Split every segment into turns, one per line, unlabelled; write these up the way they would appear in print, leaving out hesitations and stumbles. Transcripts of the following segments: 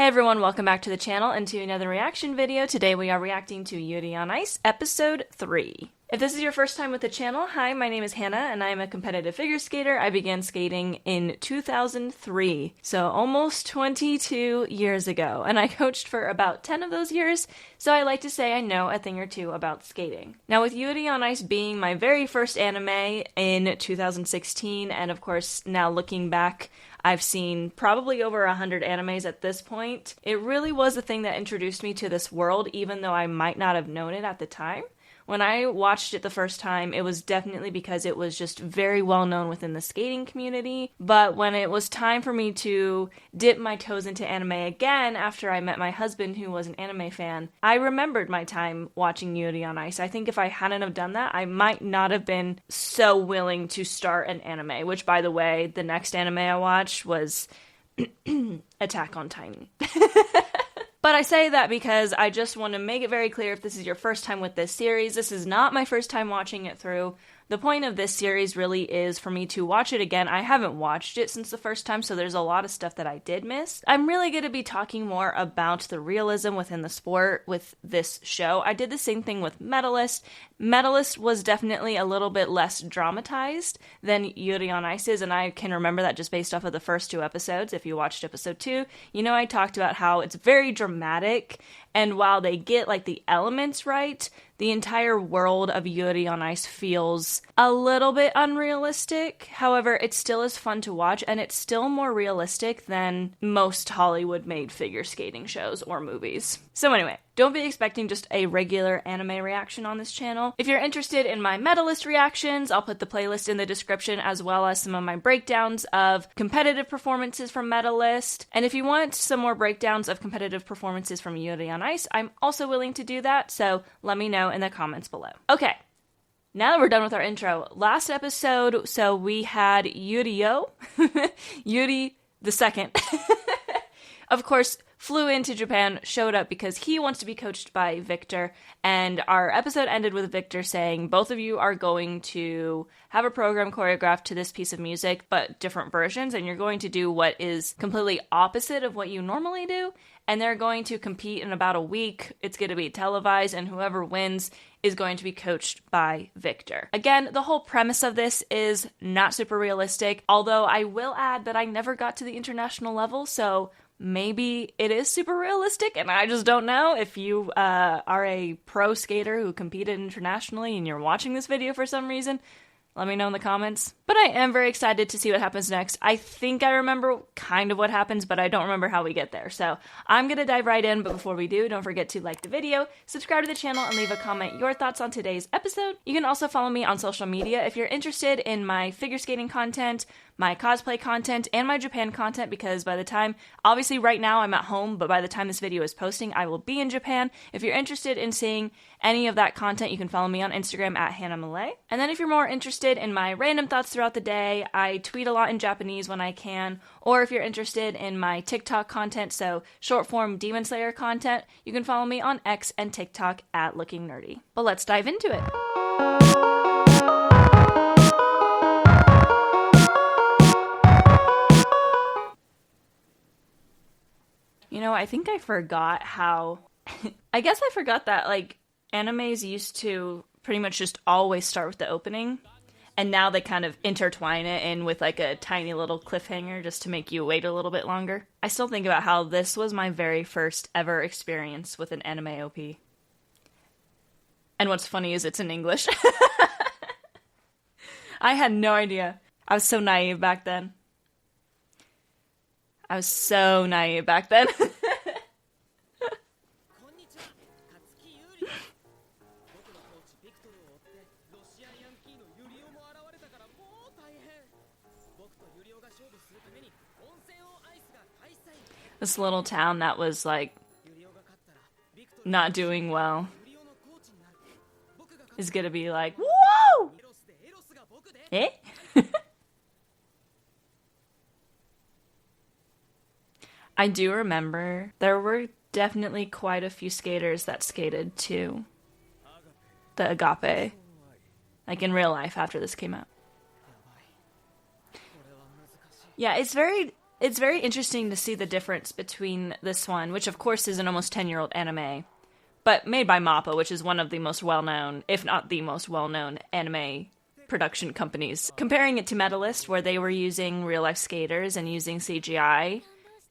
Hey everyone, welcome back to the channel and to another reaction video. Today we are reacting to Yuri on Ice, episode 3. If this is your first time with the channel, hi, my name is Hannah and I am a competitive figure skater. I began skating in 2003, so almost 22 years ago, and I coached for about 10 of those years, so I like to say I know a thing or two about skating. Now with Yuri on Ice being my very first anime in 2016, and of course now looking back, I've seen probably over 100 animes at this point. It really was the thing that introduced me to this world, even though I might not have known it at the time. When I watched it the first time, it was definitely because it was just very well known within the skating community. But when it was time for me to dip my toes into anime again after I met my husband who was an anime fan, I remembered my time watching Yuri on Ice. I think if I hadn't have done that, I might not have been so willing to start an anime, which by the way, the next anime I watched was Attack on Titan. But I say that because I just want to make it very clear, if this is your first time with this series, this is not my first time watching it through. The point of this series really is for me to watch it again. I haven't watched it since the first time, so there's a lot of stuff that I did miss. I'm really going to be talking more about the realism within the sport with this show. I did the same thing with Medalist. Medalist was definitely a little bit less dramatized than Yuri on Ice is, and I can remember that just based off of the first 2 episodes. If you watched episode 2, you know I talked about how it's very dramatic, and while they get like the elements right, the entire world of Yuri on Ice feels a little bit unrealistic. However, it still is fun to watch, and it's still more realistic than most Hollywood-made figure skating shows or movies. So anyway, don't be expecting just a regular anime reaction on this channel. If you're interested in my Medalist reactions, I'll put the playlist in the description, as well as some of my breakdowns of competitive performances from Medalist. And if you want some more breakdowns of competitive performances from Yuri on Ice, I'm also willing to do that, so let me know in the comments below. Okay, now that we're done with our intro, last episode, so we had Yuri-o, Yuri the second, of course, flew into Japan, showed up because he wants to be coached by Victor, and our episode ended with Victor saying, both of you are going to have a program choreographed to this piece of music, but different versions, and you're going to do what is completely opposite of what you normally do, and they're going to compete in about a week. It's going to be televised, and whoever wins is going to be coached by Victor. Again, the whole premise of this is not super realistic, although I will add that I never got to the international level, so maybe it is super realistic, and I just don't know. If you are a pro skater who competed internationally and you're watching this video for some reason, let me know in the comments. But I am very excited to see what happens next. I think I remember kind of what happens, but I don't remember how we get there. So I'm going to dive right in, but before we do, don't forget to like the video, subscribe to the channel, and leave a comment your thoughts on today's episode. You can also follow me on social media if you're interested in my figure skating content, my cosplay content, and my Japan content, because by the time, obviously right now I'm at home, but by the time this video is posting, I will be in Japan. If you're interested in seeing any of that content, you can follow me on Instagram at Hannah Malay. And then if you're more interested in my random thoughts throughout the day, I tweet a lot in Japanese when I can, or if you're interested in my TikTok content, so short form Demon Slayer content, you can follow me on X and TikTok at lookingnerdy. But let's dive into it. You know, I think I forgot how, I guess I forgot that, like, animes used to pretty much just always start with the opening, and now they kind of intertwine it in with, like, a tiny little cliffhanger just to make you wait a little bit longer. I still think about how this was my very first ever experience with an anime OP. And what's funny is it's in English. I had no idea. I was so naive back then. I was so naive back then. This little town that was, like, not doing well is gonna be like, whoa! Eh? I do remember there were definitely quite a few skaters that skated to the Agape, like in real life after this came out. Yeah, it's very It's very interesting to see the difference between this one, which of course is an almost 10-year-old anime, but made by MAPPA, which is one of the most well-known, if not the most well-known, anime production companies. Comparing it to Medalist, where they were using real-life skaters and using CGI,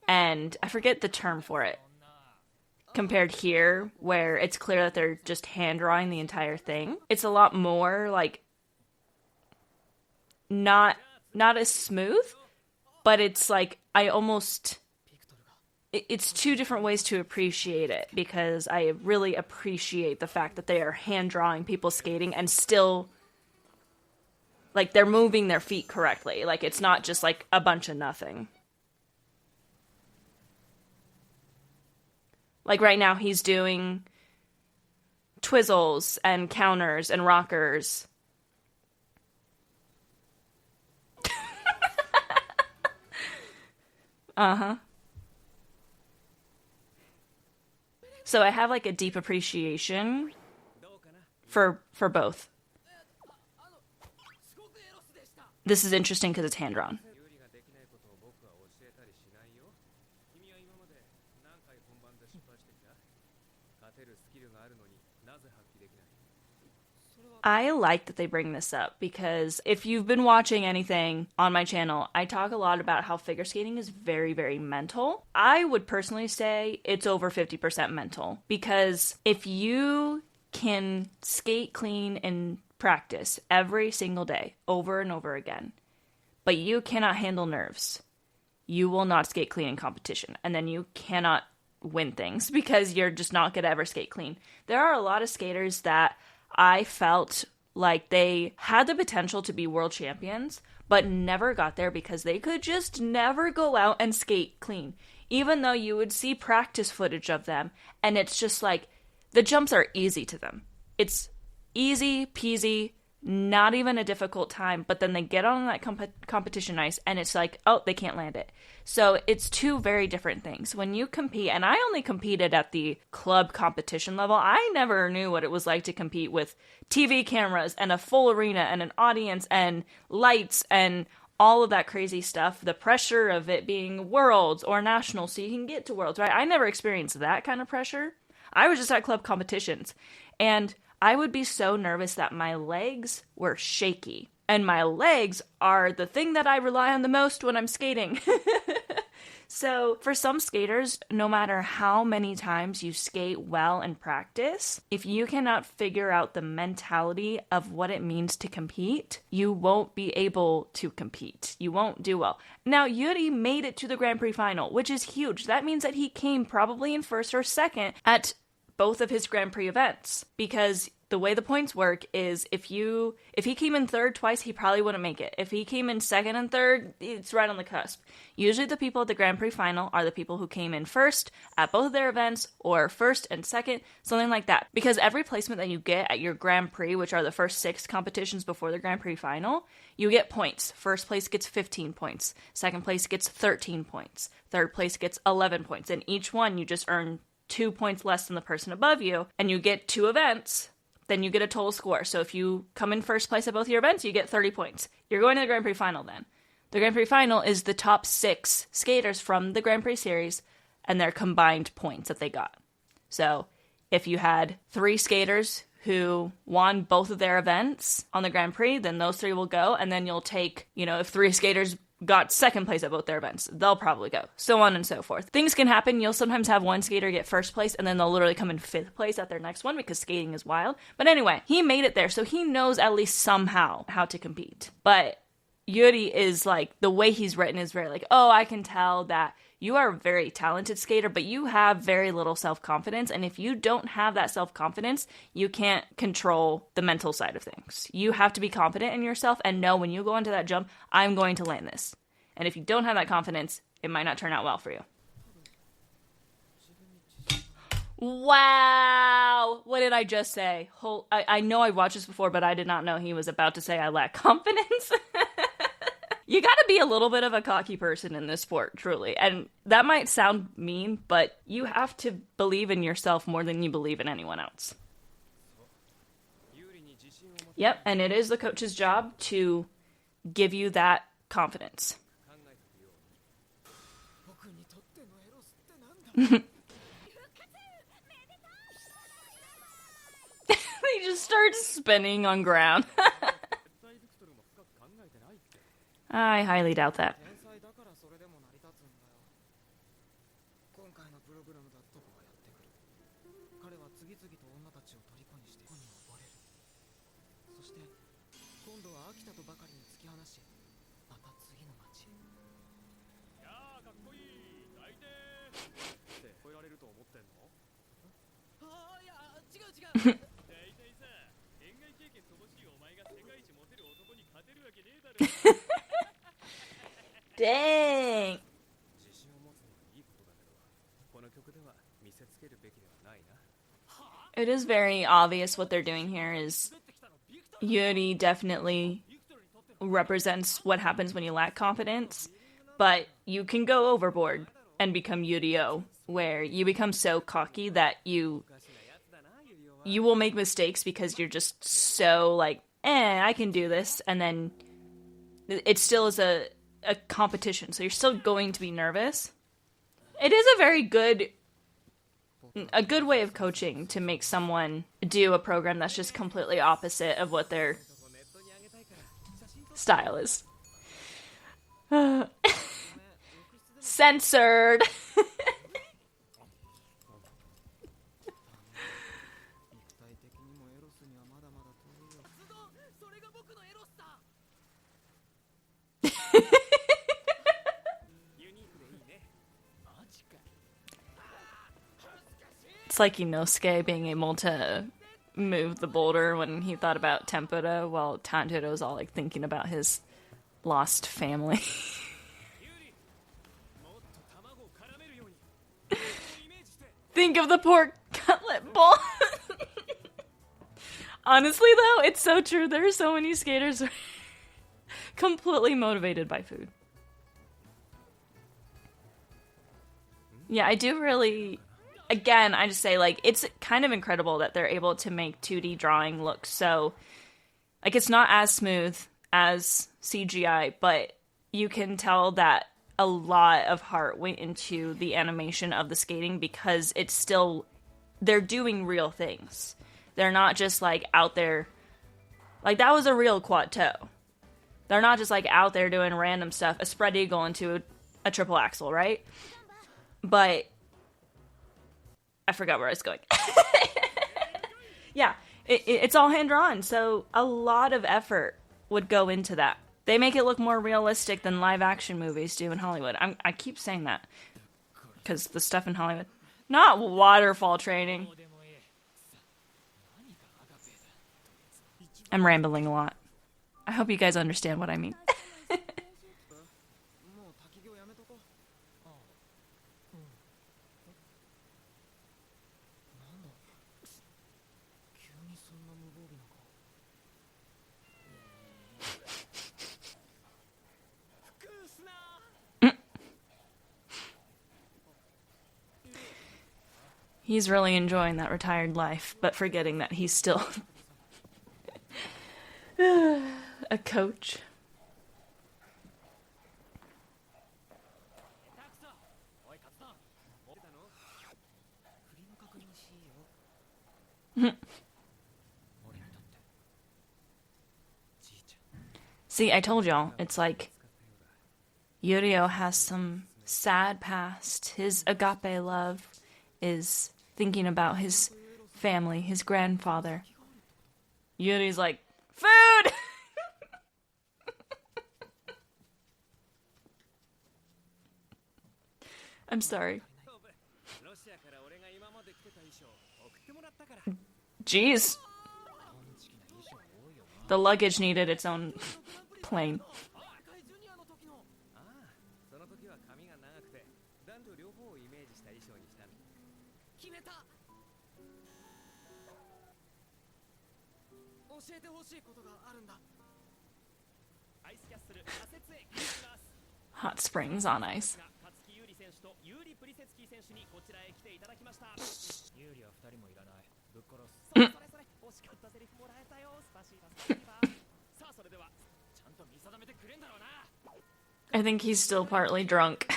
and I forget the term for it. Compared here, where it's clear that they're just hand-drawing the entire thing. It's a lot more, like, not as smooth, but it's like, it's two different ways to appreciate it, because I really appreciate the fact that they are hand-drawing people skating and still, like, they're moving their feet correctly. Like, it's not just, like, a bunch of nothing. Like, right now, he's doing twizzles and counters and rockers. Uh-huh. So I have, like, a deep appreciation for both. This is interesting because it's hand-drawn. I like that they bring this up, because if you've been watching anything on my channel, I talk a lot about how figure skating is very, very mental. I would personally say it's over 50% mental, because if you can skate clean in practice every single day, over and over again, but you cannot handle nerves, you will not skate clean in competition, and then you cannot win things because you're just not going to ever skate clean. There are a lot of skaters that I felt like they had the potential to be world champions, but never got there because they could just never go out and skate clean. Even though you would see practice footage of them, and it's just like, the jumps are easy to them. It's easy peasy, not even a difficult time, but then they get on that competition ice, and it's like, oh, they can't land it. So it's two very different things. When you compete, and I only competed at the club competition level, I never knew what it was like to compete with TV cameras and a full arena and an audience and lights and all of that crazy stuff. The pressure of it being worlds or nationals so you can get to worlds, right? I never experienced that kind of pressure. I was just at club competitions, and I would be so nervous that my legs were shaky. And my legs are the thing that I rely on the most when I'm skating. So for some skaters, no matter how many times you skate well in practice, if you cannot figure out the mentality of what it means to compete, you won't be able to compete. You won't do well. Now, Yuri made it to the Grand Prix final, which is huge. That means that he came probably in first or second at both of his Grand Prix events, because the way the points work is if he came in third twice, he probably wouldn't make it. If he came in second and third, it's right on the cusp. Usually the people at the Grand Prix final are the people who came in first at both of their events, or first and second, something like that. Because every placement that you get at your Grand Prix, which are the first 6 competitions before the Grand Prix final, you get points. First place gets 15 points. Second place gets 13 points. Third place gets 11 points. And each one you just earn 2 points less than the person above you, and you get 2 events, then you get a total score. So if you come in first place at both your events, you get 30 points. You're going to the Grand Prix final then. The Grand Prix final is the top 6 skaters from the Grand Prix series and their combined points that they got. So if you had 3 skaters who won both of their events on the Grand Prix, then those 3 will go, and then you'll take, if 3 skaters got second place at both their events, they'll probably go. So on and so forth. Things can happen. You'll sometimes have one skater get first place, and then they'll literally come in 5th place at their next one, because skating is wild. But anyway, he made it there, so he knows at least somehow how to compete. But Yuri is like, the way he's written is very like, oh, I can tell that you are a very talented skater, but you have very little self-confidence. And if you don't have that self-confidence, you can't control the mental side of things. You have to be confident in yourself and know when you go into that jump, I'm going to land this. And if you don't have that confidence, it might not turn out well for you. Wow! What did I just say? I know I watched this before, but I did not know he was about to say I lack confidence. You gotta be a little bit of a cocky person in this sport, truly. And that might sound mean, but you have to believe in yourself more than you believe in anyone else. Yep, and it is the coach's job to give you that confidence. He just starts spinning on ground. I highly doubt that. Dang. It is very obvious what they're doing here is Yuri definitely represents what happens when you lack confidence, but you can go overboard and become Yuri-o, where you become so cocky that you will make mistakes because you're just so like, I can do this, and then it still is a competition, so you're still going to be nervous. It is a good way of coaching to make someone do a program that's just completely opposite of what their style is. Censored. It's like Inosuke being able to move the boulder when he thought about tempura, while Tanjiro's all like thinking about his lost family. Think of the pork cutlet bowl. Honestly, though, it's so true. There are so many skaters who are completely motivated by food. Yeah, I do really... Again, I just say, like, it's kind of incredible that they're able to make 2D drawing look so... Like, it's not as smooth as CGI, but you can tell that a lot of heart went into the animation of the skating because it's still... They're doing real things. They're not just, like, out there... Like, that was a real quad toe. They're not just, like, out there doing random stuff. A spread eagle into a triple axel, right? But... I forgot where I was going. Yeah, it's all hand-drawn, so a lot of effort would go into that. They make it look more realistic than live-action movies do in Hollywood. I keep saying that, because the stuff in Hollywood... Not waterfall training. I'm rambling a lot. I hope you guys understand what I mean. He's really enjoying that retired life, but forgetting that he's still a coach. See, I told y'all, it's like Yuri-o has some sad past. His agape love is thinking about his family, his grandfather. Yuri's like, food! I'm sorry. Jeez. The luggage needed its own plane. Hot springs on ice. I think he's still partly drunk.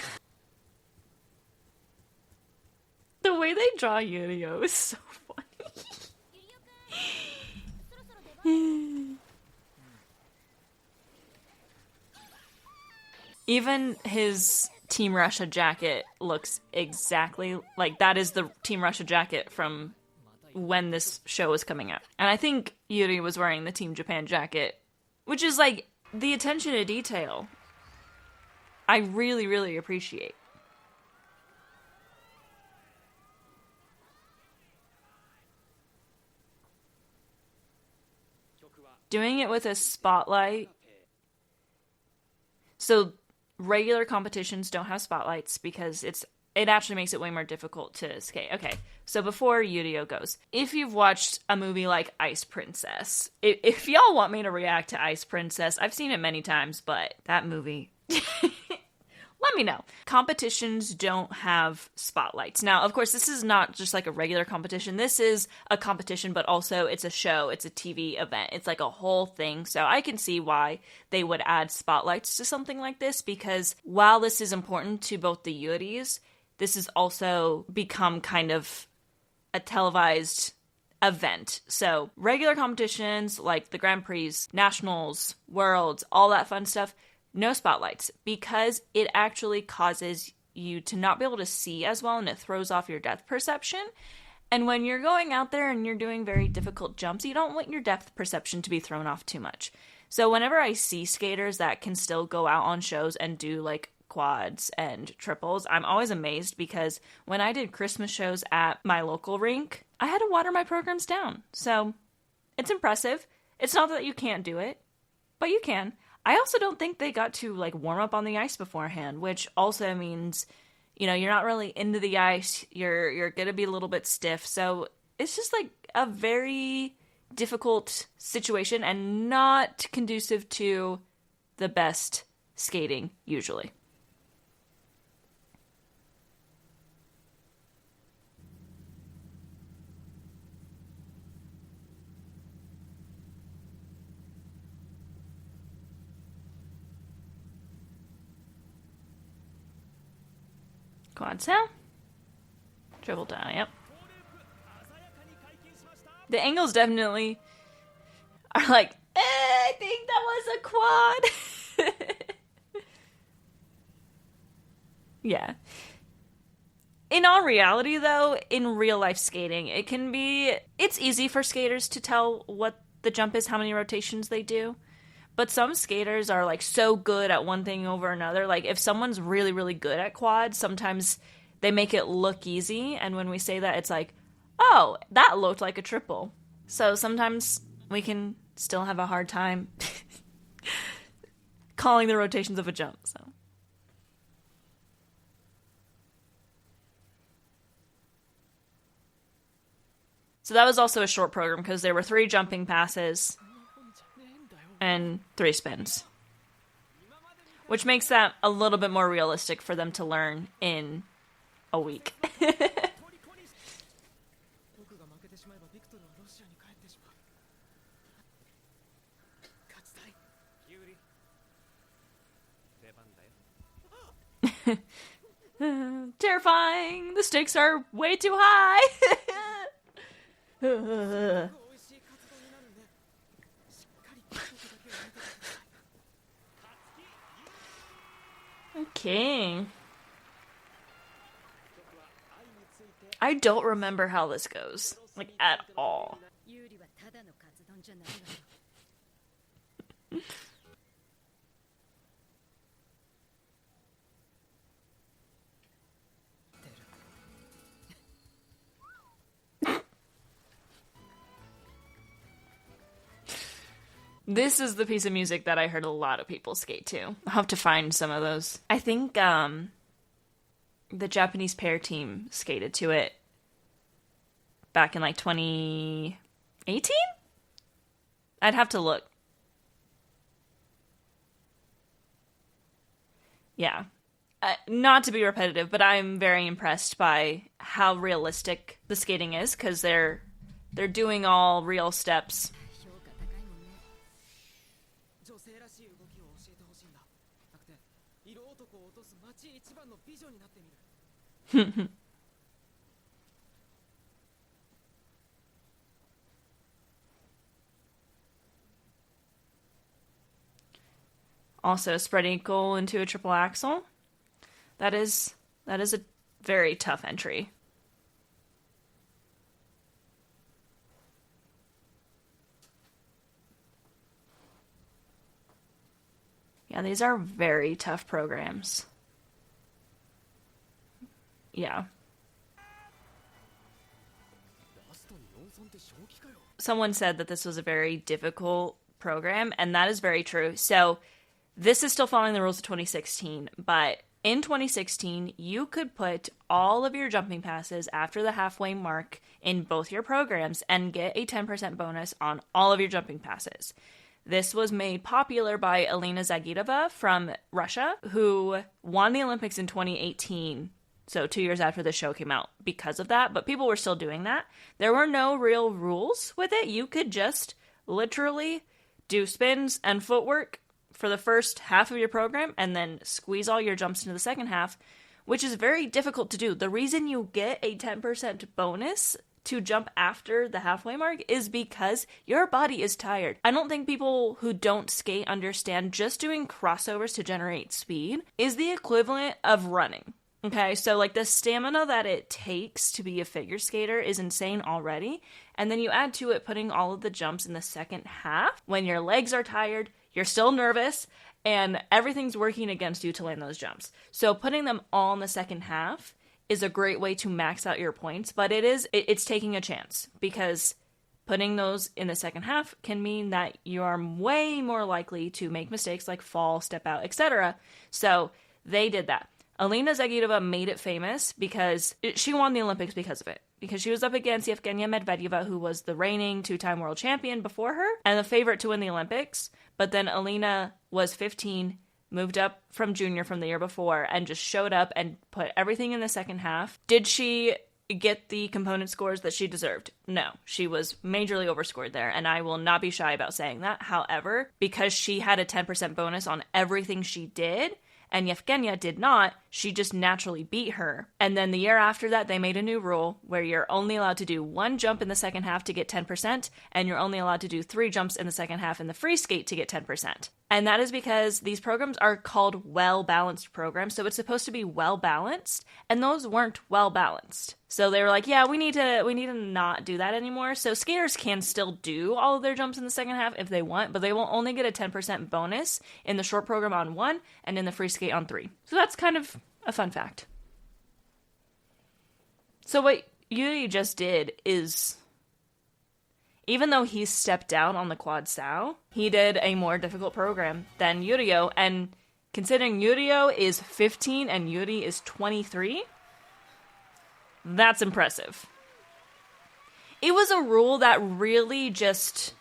way they draw Yurio is so funny. Even his Team Russia jacket looks exactly like that is the Team Russia jacket from when this show was coming out. And I think Yuri was wearing the Team Japan jacket, which is like the attention to detail I really, really appreciate. Doing it with a spotlight. So regular competitions don't have spotlights because it actually makes it way more difficult to skate. Okay, so before Yurio goes, if you've watched a movie like Ice Princess, if y'all want me to react to Ice Princess, I've seen it many times, but that movie... Let me know. Competitions don't have spotlights. Now, of course, this is not just like a regular competition. This is a competition, but also it's a show. It's a TV event. It's like a whole thing. So I can see why they would add spotlights to something like this, because while this is important to both the Yuris, this has also become kind of a televised event. So regular competitions like the Grand Prix, Nationals, Worlds, all that fun stuff, no spotlights, because it actually causes you to not be able to see as well, and it throws off your depth perception. And when you're going out there and you're doing very difficult jumps, you don't want your depth perception to be thrown off too much. So whenever I see skaters that can still go out on shows and do like quads and triples, I'm always amazed, because when I did Christmas shows at my local rink, I had to water my programs down. So it's impressive. It's not that you can't do it, but you can. I also don't think they got to like warm up on the ice beforehand, which also means, you know, you're not really into the ice. You're going to be a little bit stiff. So it's just like a very difficult situation and not conducive to the best skating usually. Quad sound. Triple down, yep. The angles definitely are like, I think that was a quad. Yeah. In all reality, though, in real life skating, it's easy for skaters to tell what the jump is, how many rotations they do. But some skaters are, like, so good at one thing over another. Like, if someone's really, really good at quads, sometimes they make it look easy. And when we say that, it's like, oh, that looked like a triple. So sometimes we can still have a hard time calling the rotations of a jump, So that was also a short program because there were 3 jumping passes and 3 spins, which makes that a little bit more realistic for them to learn in a week. Terrifying! The stakes are way too high! Okay. I don't remember how this goes, like, at all. This is the piece of music that I heard a lot of people skate to. I'll have to find some of those. I think the Japanese pair team skated to it back in like 2018? I'd have to look. Yeah. Not to be repetitive, but I'm very impressed by how realistic the skating is, because they're doing all real steps. Also, spread eagle into a triple axel. That is a very tough entry. Yeah, these are very tough programs. Yeah. Someone said that this was a very difficult program, and that is very true. So this is still following the rules of 2016, but in 2016, you could put all of your jumping passes after the halfway mark in both your programs and get a 10% bonus on all of your jumping passes. This was made popular by Elena Zagitova from Russia, who won the Olympics in 2018. So 2 years after the show came out because of that, but people were still doing that. There were no real rules with it. You could just literally do spins and footwork for the first half of your program and then squeeze all your jumps into the second half, which is very difficult to do. The reason you get a 10% bonus to jump after the halfway mark is because your body is tired. I don't think people who don't skate understand just doing crossovers to generate speed is the equivalent of running. Okay, so like the stamina that it takes to be a figure skater is insane already. And then you add to it putting all of the jumps in the second half when your legs are tired, you're still nervous, and everything's working against you to land those jumps. So putting them all in the second half is a great way to max out your points, but it's taking a chance because putting those in the second half can mean that you are way more likely to make mistakes like fall, step out, etc. So they did that. Elena Zagitova made it famous because she won the Olympics because of it. Because she was up against Yevgenia Medvedeva, who was the reigning 2-time world champion before her and the favorite to win the Olympics. But then Elena was 15, moved up from junior from the year before, and just showed up and put everything in the second half. Did she get the component scores that she deserved? No, she was majorly overscored there, and I will not be shy about saying that. However, because she had a 10% bonus on everything she did, and Yevgenia did not, she just naturally beat her. And then the year after that, they made a new rule where you're only allowed to do 1 jump in the second half to get 10%, and you're only allowed to do 3 jumps in the second half in the free skate to get 10%. And that is because these programs are called well-balanced programs, so it's supposed to be well-balanced, and those weren't well-balanced. So they were like, yeah, we need to not do that anymore. So skaters can still do all of their jumps in the second half if they want, but they will only get a 10% bonus in the short program on 1 and in the free skate on 3. So that's kind of a fun fact. So what Yuri just did is, even though he stepped down on the quad sow, he did a more difficult program than Yurio, and considering Yurio is 15 and Yuri is 23, that's impressive. It was a rule that really just,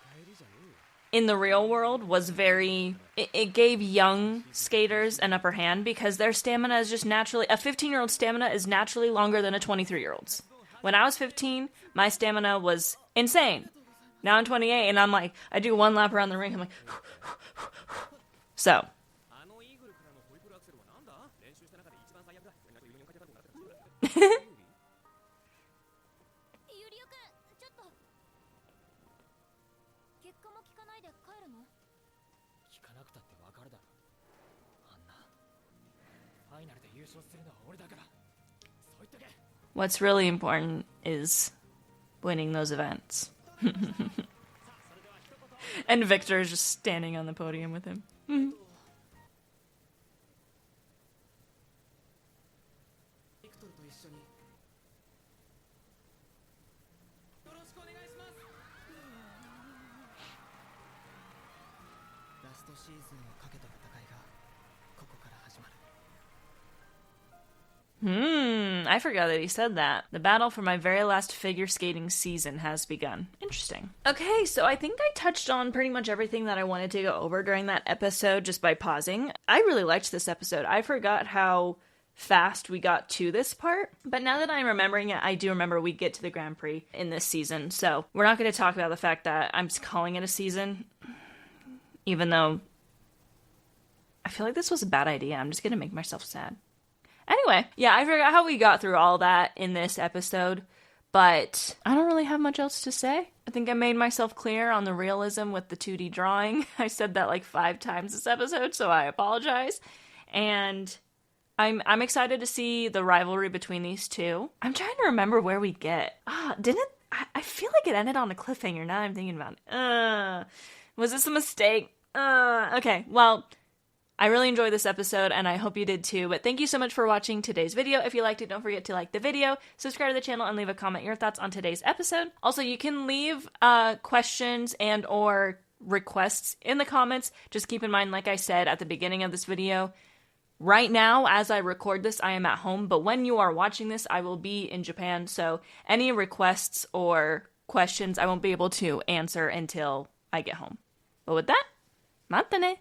in the real world, was very... It gave young skaters an upper hand because their stamina is just naturally... A 15-year-old stamina is naturally longer than a 23-year-old's. When I was 15, my stamina was insane. Now I'm 28, and I'm like, I do 1 lap around the rink, I'm like... So... What's really important is winning those events. And Victor is just standing on the podium with him. I forgot that he said that. The battle for my very last figure skating season has begun. Interesting. Okay, so I think I touched on pretty much everything that I wanted to go over during that episode just by pausing. I really liked this episode. I forgot how fast we got to this part, but now that I'm remembering it, I do remember we get to the Grand Prix in this season. So we're not going to talk about the fact that I'm just calling it a season, even though I feel like this was a bad idea. I'm just going to make myself sad. Anyway, yeah, I forgot how we got through all that in this episode, But I don't really have much else to say. I think I made myself clear on the realism with the 2D drawing. I said that like 5 times this episode, so I apologize. And I'm excited to see the rivalry between these two. I'm trying to remember where we get. I feel like it ended on a cliffhanger now I'm thinking about it. Was this a mistake? Okay, well, I really enjoyed this episode, and I hope you did too, but thank you so much for watching today's video. If you liked it, don't forget to like the video, subscribe to the channel, and leave a comment your thoughts on today's episode. Also, you can leave questions and or requests in the comments. Just keep in mind, like I said at the beginning of this video, right now, as I record this, I am at home, but when you are watching this, I will be in Japan, so any requests or questions I won't be able to answer until I get home. But with that, mata ne!